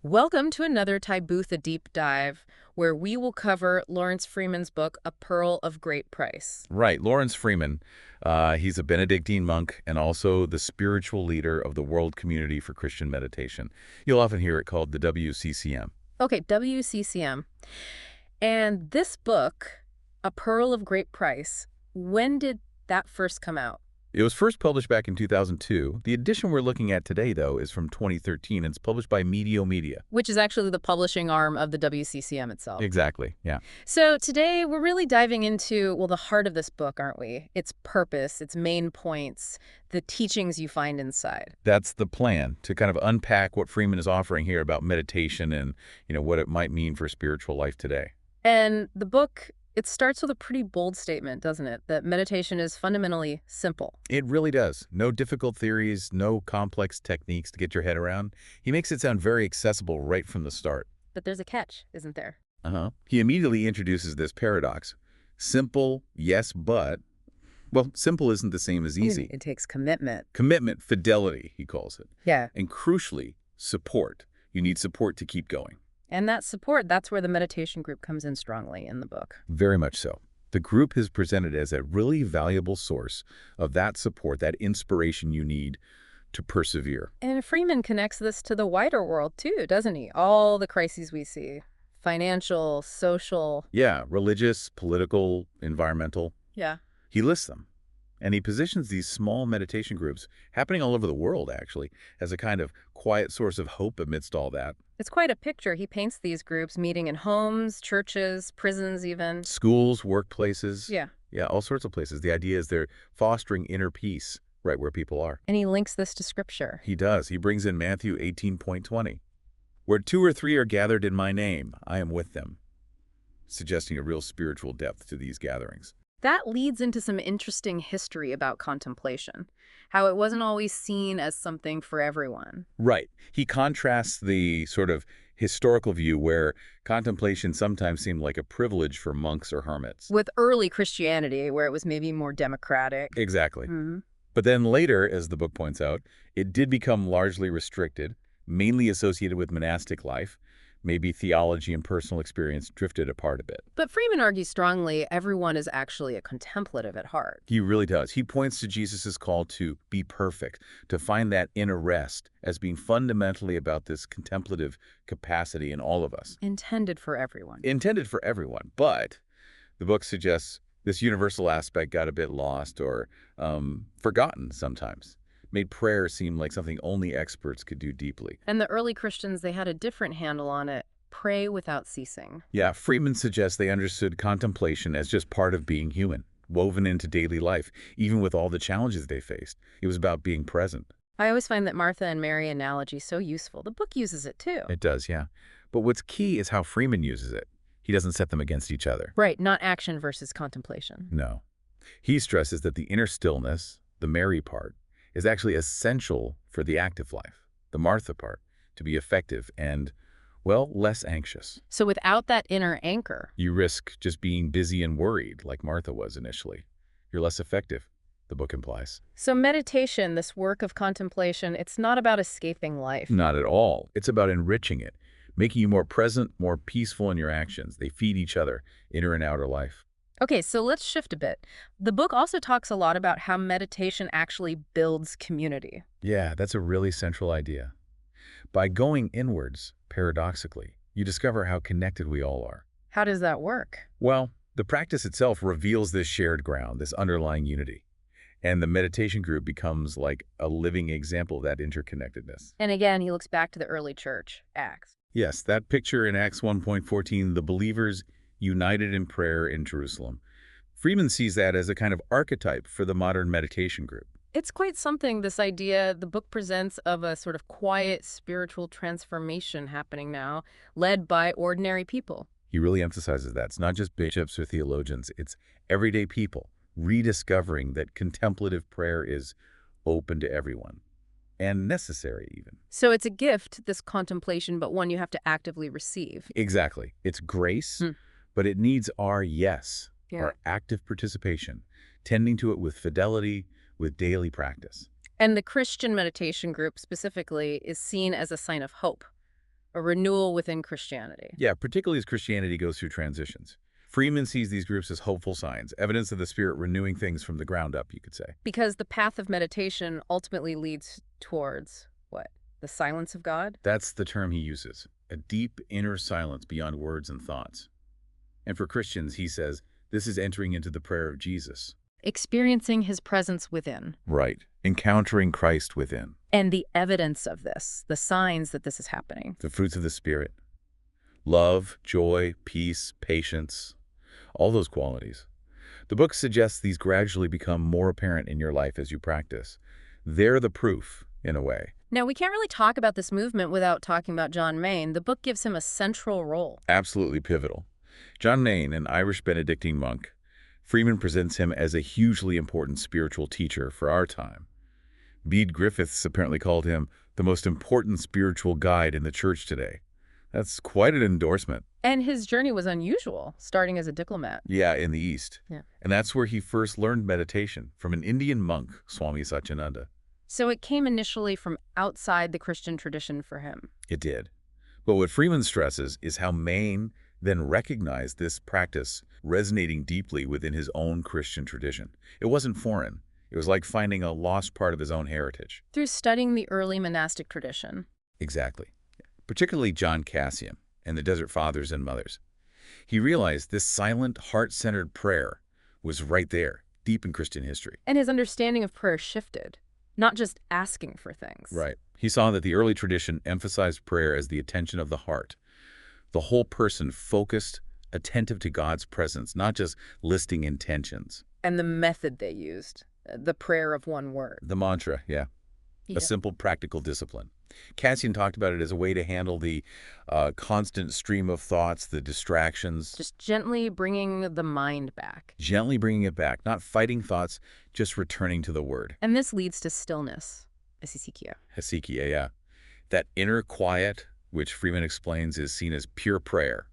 Welcome to another Tybootha Deep Dive, where we will cover Laurence Freeman's book, A Pearl of Great Price. Right, Laurence Freeman. He's a Benedictine monk and also the spiritual leader of the World Community for Christian Meditation. You'll often hear it called the WCCM. Okay, WCCM. And this book, A Pearl of Great Price, when did that first come out? It was first published back in 2002. The edition we're looking at today, though, is from 2013, and it's published by Media. Which is actually the publishing arm of the WCCM itself. Exactly, yeah. So today we're really diving into, well, the heart of this book, aren't we? Its purpose, its main points, the teachings you find inside. That's the plan, to kind of unpack what Freeman is offering here about meditation and, what it might mean for spiritual life today. And the book, it starts with a pretty bold statement, doesn't it? That meditation is fundamentally simple. It really does. No difficult theories, no complex techniques to get your head around. He makes it sound very accessible right from the start. But there's a catch, isn't there? He immediately introduces this paradox. Simple, yes, but, well, simple isn't the same as easy. It takes commitment. Commitment, fidelity, he calls it. Yeah. And crucially, support. You need support to keep going. And that support, that's where the meditation group comes in strongly in the book. Very much so. The group is presented as a really valuable source of that support, that inspiration you need to persevere. And Freeman connects this to the wider world too, doesn't he? All the crises we see. Financial, social. Yeah, religious, political, environmental. Yeah. He lists them. And he positions these small meditation groups, happening all over the world, actually, as a kind of quiet source of hope amidst all that. It's quite a picture. He paints these groups meeting in homes, churches, prisons even. Schools, workplaces. Yeah. Yeah, all sorts of places. The idea is they're fostering inner peace right where people are. And he links this to Scripture. He does. He brings in Matthew 18:20. Where 2 or 3 are gathered in my name, I am with them, suggesting a real spiritual depth to these gatherings. That leads into some interesting history about contemplation, how it wasn't always seen as something for everyone. Right. He contrasts the sort of historical view where contemplation sometimes seemed like a privilege for monks or hermits. With early Christianity, where it was maybe more democratic. Exactly. Mm-hmm. But then later, as the book points out, it did become largely restricted, mainly associated with monastic life. Maybe theology and personal experience drifted apart a bit. But Freeman argues strongly everyone is actually a contemplative at heart. He really does. He points to Jesus' call to be perfect, to find that inner rest as being fundamentally about this contemplative capacity in all of us. Intended for everyone. Intended for everyone, but the book suggests this universal aspect got a bit lost or forgotten sometimes. Made prayer seem like something only experts could do deeply. And the early Christians, they had a different handle on it. Pray without ceasing. Yeah, Freeman suggests they understood contemplation as just part of being human, woven into daily life, even with all the challenges they faced. It was about being present. I always find that Martha and Mary analogy so useful. The book uses it too. It does, yeah. But what's key is how Freeman uses it. He doesn't set them against each other. Right, not action versus contemplation. No. He stresses that the inner stillness, the Mary part, is actually essential for the active life, the Martha part, to be effective and, well, less anxious. So without that inner anchor, You risk just being busy and worried, like Martha was initially. You're less effective, the book implies. so meditation, this work of contemplation, it's not about escaping life. Not at all. It's about enriching it, making you more present, more peaceful in your actions. They feed each other, inner and outer life. Okay, so let's shift a bit. The book also talks a lot about how meditation actually builds community. Yeah, that's a really central idea. By going inwards, paradoxically, you discover how connected we all are. How does that work? Well, the practice itself reveals this shared ground, this underlying unity. And the meditation group becomes like a living example of that interconnectedness. And again, he looks back to the early church, Acts. Yes, that picture in Acts 1:14, the believers united in prayer in Jerusalem. Freeman sees that as a kind of archetype for the modern meditation group. It's quite something, this idea the book presents of a sort of quiet spiritual transformation happening now, led by ordinary people. He really emphasizes that. It's not just bishops or theologians, it's everyday people rediscovering that contemplative prayer is open to everyone and necessary even. So it's a gift, this contemplation, but one you have to actively receive. Exactly. It's grace, Hmm. but it needs our yes, Yeah. our active participation, tending to it with fidelity, with daily practice. And the Christian meditation group specifically is seen as a sign of hope. A renewal within Christianity. Yeah, particularly as Christianity goes through transitions. Freeman sees these groups as hopeful signs, evidence of the Spirit renewing things from the ground up, you could say. Because the path of meditation ultimately leads towards what? The silence of God? That's the term he uses, a deep inner silence beyond words and thoughts. And for Christians, he says, this is entering into the prayer of Jesus. Experiencing his presence within. Right. Encountering Christ within. And the evidence of this, the signs that this is happening. The fruits of the Spirit. Love, joy, peace, patience, all those qualities. The book suggests these gradually become more apparent in your life as you practice. They're the proof, in a way. Now, we can't really talk about this movement without talking about John Main. The book gives him a central role. Absolutely pivotal. John Main, an Irish Benedictine monk, Freeman presents him as a hugely important spiritual teacher for our time. Bede Griffiths apparently called him the most important spiritual guide in the church today. That's quite an endorsement. And his journey was unusual, starting as a diplomat. Yeah, in the East. Yeah. And that's where he first learned meditation, from an Indian monk, Swami Satyananda. So it came initially from outside the Christian tradition for him. It did. But what Freeman stresses is how Main then recognized this practice resonating deeply within his own Christian tradition. It wasn't foreign. It was like finding a lost part of his own heritage. Through studying the early monastic tradition. Exactly. Particularly John Cassian and the Desert Fathers and Mothers. He realized this silent, heart-centered prayer was right there, deep in Christian history. And his understanding of prayer shifted, not just asking for things. Right. He saw that the early tradition emphasized prayer as the attention of the heart, the whole person focused, attentive to God's presence, not just listing intentions. And the method they used, the prayer of one word. The mantra, yeah. A simple, practical discipline. Cassian talked about it as a way to handle the constant stream of thoughts, the distractions. Just gently bringing the mind back. Gently bringing it back, not fighting thoughts, just returning to the word. And this leads to stillness. Hesychia, yeah. That inner quiet, which Freeman explains is seen as pure prayer,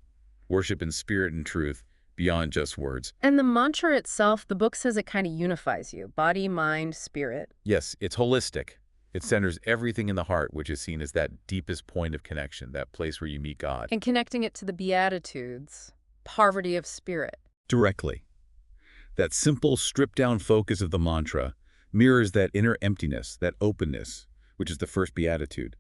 worship in spirit and truth, beyond just words. And the mantra itself, the book says it kind of unifies you, body, mind, spirit. Yes, it's holistic. It centers everything in the heart, which is seen as that deepest point of connection, that place where you meet God. And connecting it to the Beatitudes, poverty of spirit. Directly. That simple, stripped-down focus of the mantra mirrors that inner emptiness, that openness, which is the first beatitude,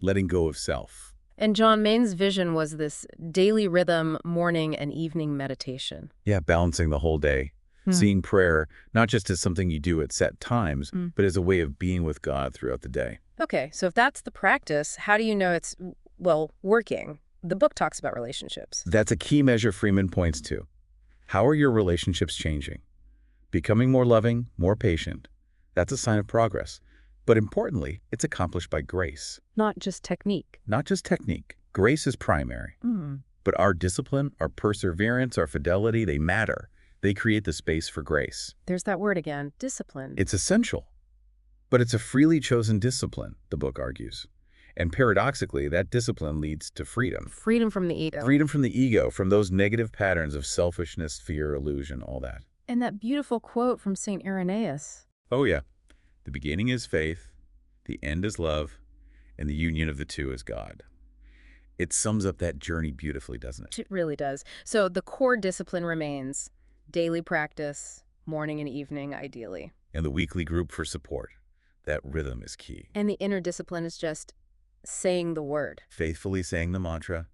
letting go of self. And John Main's vision was this daily rhythm, morning and evening meditation. Yeah, balancing the whole day. Seeing prayer not just as something you do at set times, but as a way of being with God throughout the day. Okay, so if that's the practice, how do you know it's, well, working? The book talks about relationships. That's a key measure Freeman points to. How are your relationships changing? Becoming more loving, more patient. That's a sign of progress. But importantly, it's accomplished by grace. Not just technique. Not just technique. Grace is primary. But our discipline, our perseverance, our fidelity, they matter. They create the space for grace. There's that word again, discipline. It's essential. But it's a freely chosen discipline, the book argues. And paradoxically, that discipline leads to freedom. Freedom from the ego. Freedom from the ego, from those negative patterns of selfishness, fear, illusion, all that. And that beautiful quote from St. Irenaeus. Oh yeah. The beginning is faith, the end is love, and the union of the two is God. It sums up that journey beautifully, doesn't it? It really does. So the core discipline remains daily practice, morning and evening, ideally. And the weekly group for support. That rhythm is key. And the inner discipline is just saying the word. Faithfully saying the mantra.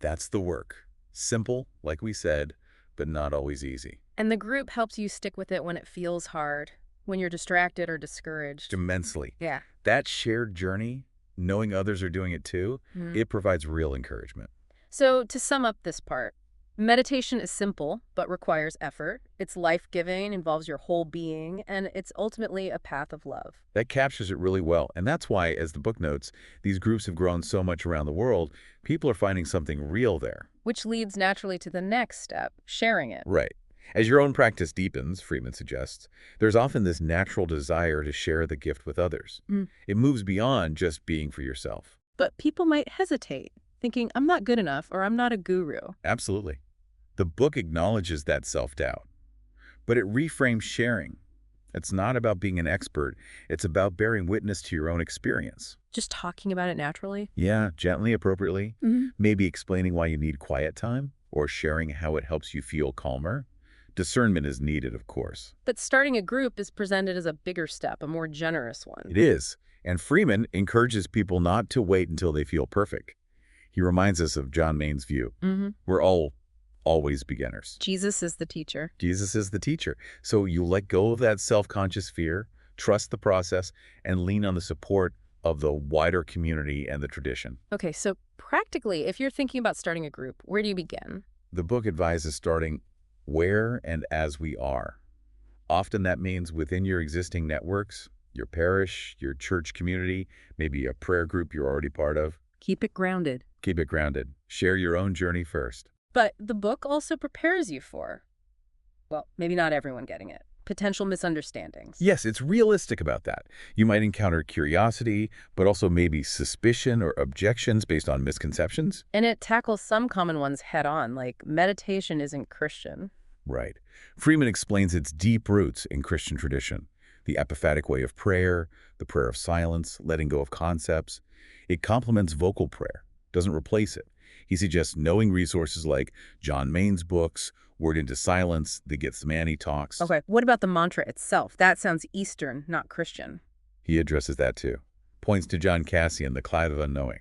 That's the work. Simple, like we said, but not always easy. And the group helps you stick with it when it feels hard, when you're distracted or discouraged. Immensely. Yeah. That shared journey, knowing others are doing it too, it provides real encouragement. So to sum up this part, meditation is simple, but requires effort. It's life-giving, involves your whole being, and it's ultimately a path of love. That captures it really well. And that's why, as the book notes, these groups have grown so much around the world. People are finding something real there. Which leads naturally to the next step, sharing it. Right. As your own practice deepens, Freeman suggests, there's often this natural desire to share the gift with others. It moves beyond just being for yourself. But people might hesitate, thinking, I'm not good enough or I'm not a guru. Absolutely. The book acknowledges that self-doubt, but it reframes sharing. It's not about being an expert. It's about bearing witness to your own experience. Just talking about it naturally? Yeah, gently, appropriately. Hmm. Maybe explaining why you need quiet time or sharing how it helps you feel calmer. Discernment is needed, of course. But starting a group is presented as a bigger step, a more generous one. It is. And Freeman encourages people not to wait until they feel perfect. He reminds us of John Mayne's view. Hmm. We're all always beginners. Jesus is the teacher. Jesus is the teacher. So you let go of that self-conscious fear, trust the process, and lean on the support of the wider community and the tradition. Okay, so practically, if you're thinking about starting a group, where do you begin? The book advises starting where and as we are. Often that means within your existing networks, your parish, your church community, maybe a prayer group you're already part of. Keep it grounded. Keep it grounded. Share your own journey first. But the book also prepares you for, well, maybe not everyone getting it, potential misunderstandings. Yes, it's realistic about that. You might encounter curiosity, but also maybe suspicion or objections based on misconceptions. And it tackles some common ones head on, like meditation isn't Christian. Right. Freeman explains its deep roots in Christian tradition. The epiphatic way of prayer, the prayer of silence, letting go of concepts. It complements vocal prayer, doesn't replace it. He suggests knowing resources like John Mayne's books, Word into Silence, the Gethsemane Talks. Okay, what about the mantra itself? That sounds Eastern, not Christian. He addresses that too. Points to John Cassian, The Cloud of Unknowing.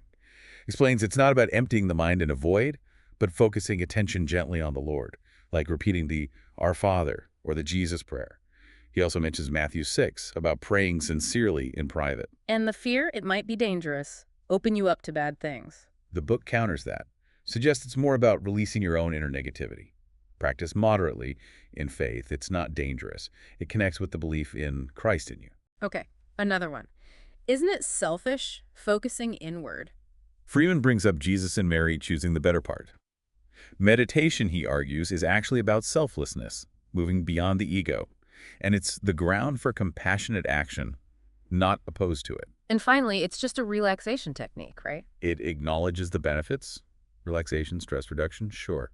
Explains it's not about emptying the mind in a void, but focusing attention gently on the Lord, like repeating the Our Father or the Jesus Prayer. He also mentions Matthew 6 about praying sincerely in private. And the fear, it might be dangerous, open you up to bad things. The book counters that, suggests it's more about releasing your own inner negativity. Practice moderately in faith. It's not dangerous. It connects with the belief in Christ in you. Okay, another one. Isn't it selfish, focusing inward? Freeman brings up Jesus and Mary choosing the better part. Meditation, he argues, is actually about selflessness, moving beyond the ego. And it's the ground for compassionate action, not opposed to it. And finally, it's just a relaxation technique, right? It acknowledges the benefits, relaxation, stress reduction, sure.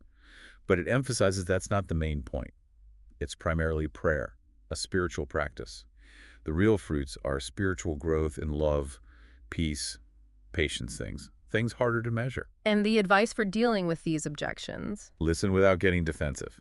But it emphasizes that's not the main point. It's primarily prayer, a spiritual practice. The real fruits are spiritual growth in love, peace, patience things harder to measure. And the advice for dealing with these objections? Listen without getting defensive.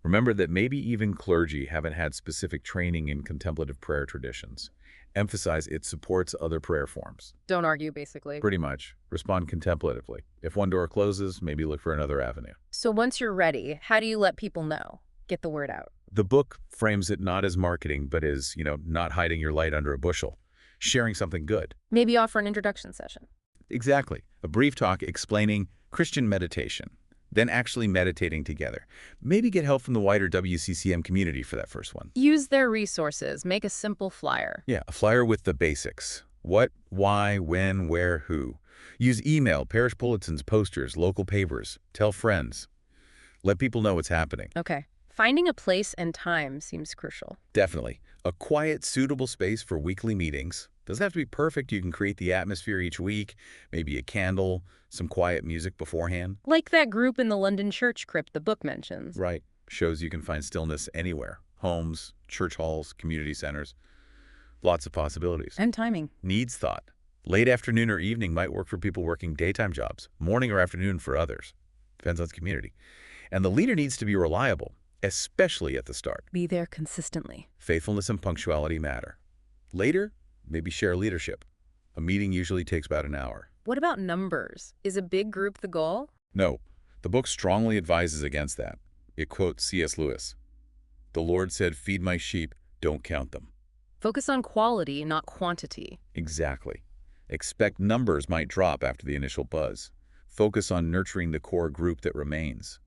Remember that maybe even clergy haven't had specific training in contemplative prayer traditions. Emphasize it supports other prayer forms. Don't argue, basically. Pretty much. Respond contemplatively. If one door closes, maybe look for another avenue. So once you're ready, how do you let people know? Get the word out. The book frames it not as marketing, but as, not hiding your light under a bushel. Sharing something good. Maybe offer an introduction session. Exactly. A brief talk explaining Christian meditation, then actually meditating together. Maybe get help from the wider WCCM community for that first one. Use their resources. Make a simple flyer. Yeah, a flyer with the basics. What, why, when, where, who. Use email, parish bulletins, posters, local papers. Tell friends. Let people know what's happening. Okay. Finding a place and time seems crucial. Definitely. A quiet, suitable space for weekly meetings. Doesn't have to be perfect. You can create the atmosphere each week, maybe a candle, some quiet music beforehand. Like that group in the London church crypt the book mentions. Right. Shows you can find stillness anywhere. Homes, church halls, community centers. Lots of possibilities. And timing. Needs thought. Late afternoon or evening might work for people working daytime jobs. Morning or afternoon for others. Depends on the community. And the leader needs to be reliable, especially at the start. Be there consistently. Faithfulness and punctuality matter. Later, maybe share leadership. A meeting usually takes about an hour. What about numbers? Is a big group the goal? No, the book strongly advises against that. It quotes C.S. Lewis. The Lord said, "Feed my sheep, don't count them." Focus on quality, not quantity. Exactly. Expect numbers might drop after the initial buzz. Focus on nurturing the core group that remains.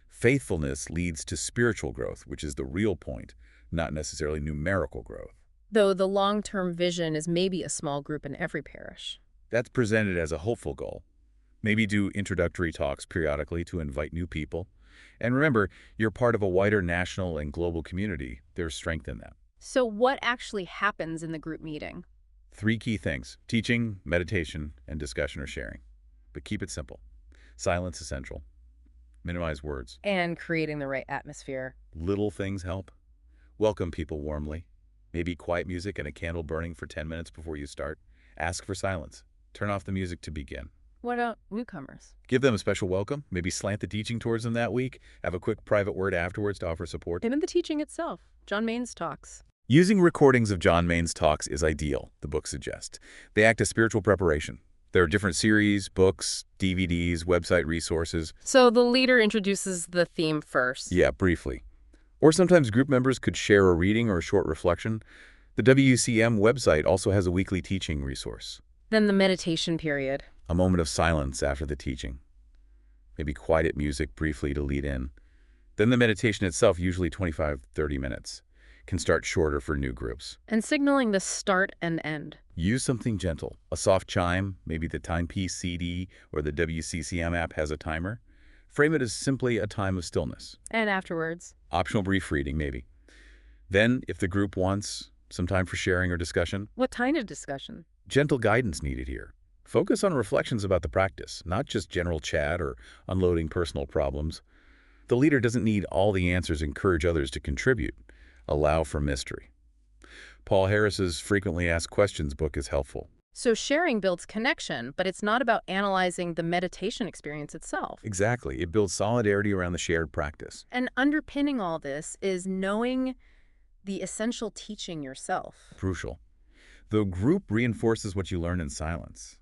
Faithfulness leads to spiritual growth, which is the real point, not necessarily numerical growth. Though the long-term vision is maybe a small group in every parish. That's presented as a hopeful goal. Maybe do introductory talks periodically to invite new people. And remember, you're part of a wider national and global community. There's strength in that. So what actually happens in the group meeting? 3 key things: teaching, meditation, and discussion or sharing. But keep it simple. Silence essential. Minimize words. And creating the right atmosphere. Little things help. Welcome people warmly. Maybe quiet music and a candle burning for 10 minutes before you start. Ask for silence. Turn off the music to begin. What about newcomers? Give them a special welcome. Maybe slant the teaching towards them that week. Have a quick private word afterwards to offer support. Even the teaching itself. John Main's talks. Using recordings of John Main's talks is ideal, the book suggests. They act as spiritual preparation. There are different series, books, DVDs, website resources. So the leader introduces the theme first. Yeah, briefly. Or sometimes group members could share a reading or a short reflection. The WCM website also has a weekly teaching resource. Then the meditation period. A moment of silence after the teaching. Maybe quiet music briefly to lead in. Then the meditation itself, usually 25-30 minutes, can start shorter for new groups. And signaling the start and end. Use something gentle. A soft chime, maybe the timepiece CD or the WCCM app has a timer. Frame it as simply a time of stillness. And afterwards. Optional brief reading, maybe. Then, if the group wants some time for sharing or discussion, What kind of discussion? gentle guidance needed here. Focus on reflections about the practice, not just general chat or unloading personal problems. The leader doesn't need all the answers. Encourage others to contribute. Allow for mystery. Paul Harris's Frequently Asked Questions book is helpful. So sharing builds connection, but it's not about analyzing the meditation experience itself. Exactly. It builds solidarity around the shared practice. And underpinning all this is knowing the essential teaching yourself. Crucial. The group reinforces what you learn in silence.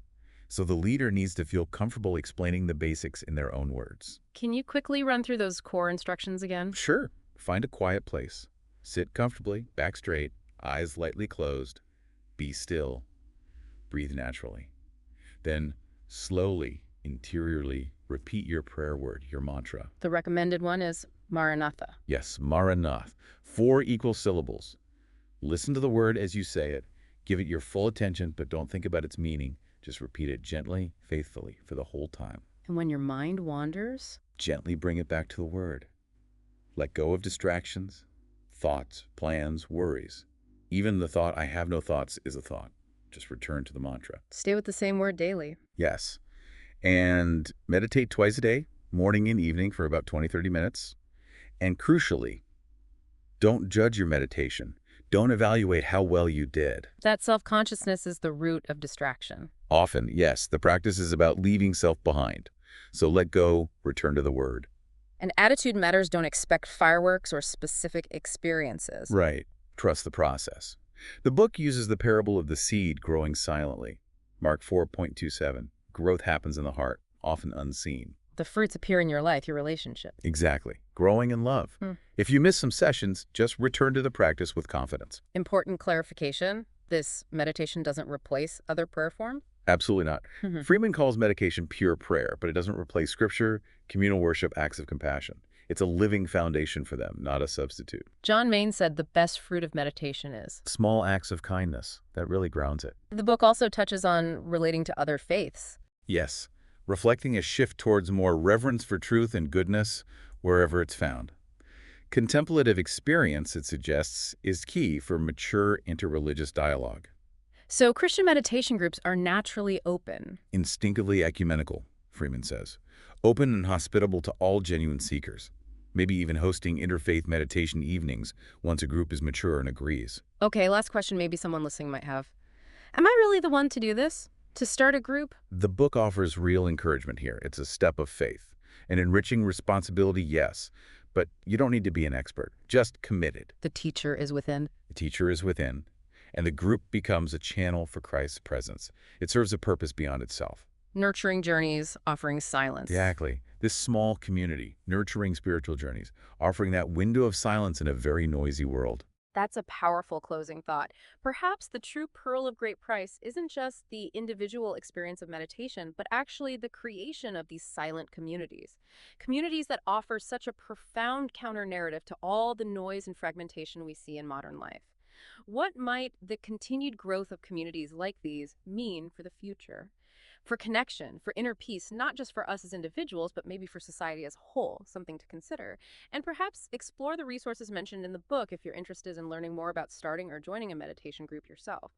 So the leader needs to feel comfortable explaining the basics in their own words. Can you quickly run through those core instructions again? Sure. Find a quiet place. Sit comfortably, back straight, eyes lightly closed. Be still. Breathe naturally. Then, slowly, interiorly, repeat your prayer word, your mantra. The recommended one is Maranatha. Yes, Maranath. 4 equal syllables. Listen to the word as you say it. Give it your full attention, but don't think about its meaning. Just repeat it gently, faithfully, for the whole time. And when your mind wanders, Gently bring it back to the word. Let go of distractions, thoughts, plans, worries. Even the thought, I have no thoughts, is a thought. Just return to the mantra. stay with the same word daily. Yes. And meditate twice a day, morning and evening for about 20-30 minutes. And crucially, don't judge your meditation. Don't evaluate how well you did. That self-consciousness is the root of distraction. Often, yes, the practice is about leaving self behind. So let go, return to the word. And attitude matters. Don't expect fireworks or specific experiences. Right. Trust the process. The book uses the parable of the seed growing silently. Mark 4.27. Growth happens in the heart, often unseen. The fruits appear in your life, your relationship. Exactly. Growing in love. If you miss some sessions, just return to the practice with confidence. Important clarification. This meditation doesn't replace other prayer forms. Absolutely not. Freeman calls meditation pure prayer, but it doesn't replace scripture, communal worship, acts of compassion. It's a living foundation for them, not a substitute. John Main said the best fruit of meditation is. Small acts of kindness. That really grounds it. The book also touches on relating to other faiths. Yes. Reflecting a shift towards more reverence for truth and goodness wherever it's found. Contemplative experience, it suggests, is key for mature interreligious dialogue. So Christian meditation groups are naturally open. Instinctively ecumenical, Freeman says. Open and hospitable to all genuine seekers. Maybe even hosting interfaith meditation evenings once a group is mature and agrees. Okay, last question maybe someone listening might have. Am I really the one to do this? To start a group? The book offers real encouragement here. It's a step of faith. An enriching responsibility, yes, but you don't need to be an expert. Just committed. The teacher is within. The teacher is within, and the group becomes a channel for Christ's presence. It serves a purpose beyond itself. Nurturing journeys, offering silence. Exactly. This small community, nurturing spiritual journeys, offering that window of silence in a very noisy world. That's a powerful closing thought. Perhaps the true pearl of great price isn't just the individual experience of meditation, but actually the creation of these silent communities. Communities that offer such a profound counter-narrative to all the noise and fragmentation we see in modern life. What might the continued growth of communities like these mean for the future? For connection, for inner peace, not just for us as individuals, but maybe for society as a whole, something to consider. And perhaps explore the resources mentioned in the book if you're interested in learning more about starting or joining a meditation group yourself.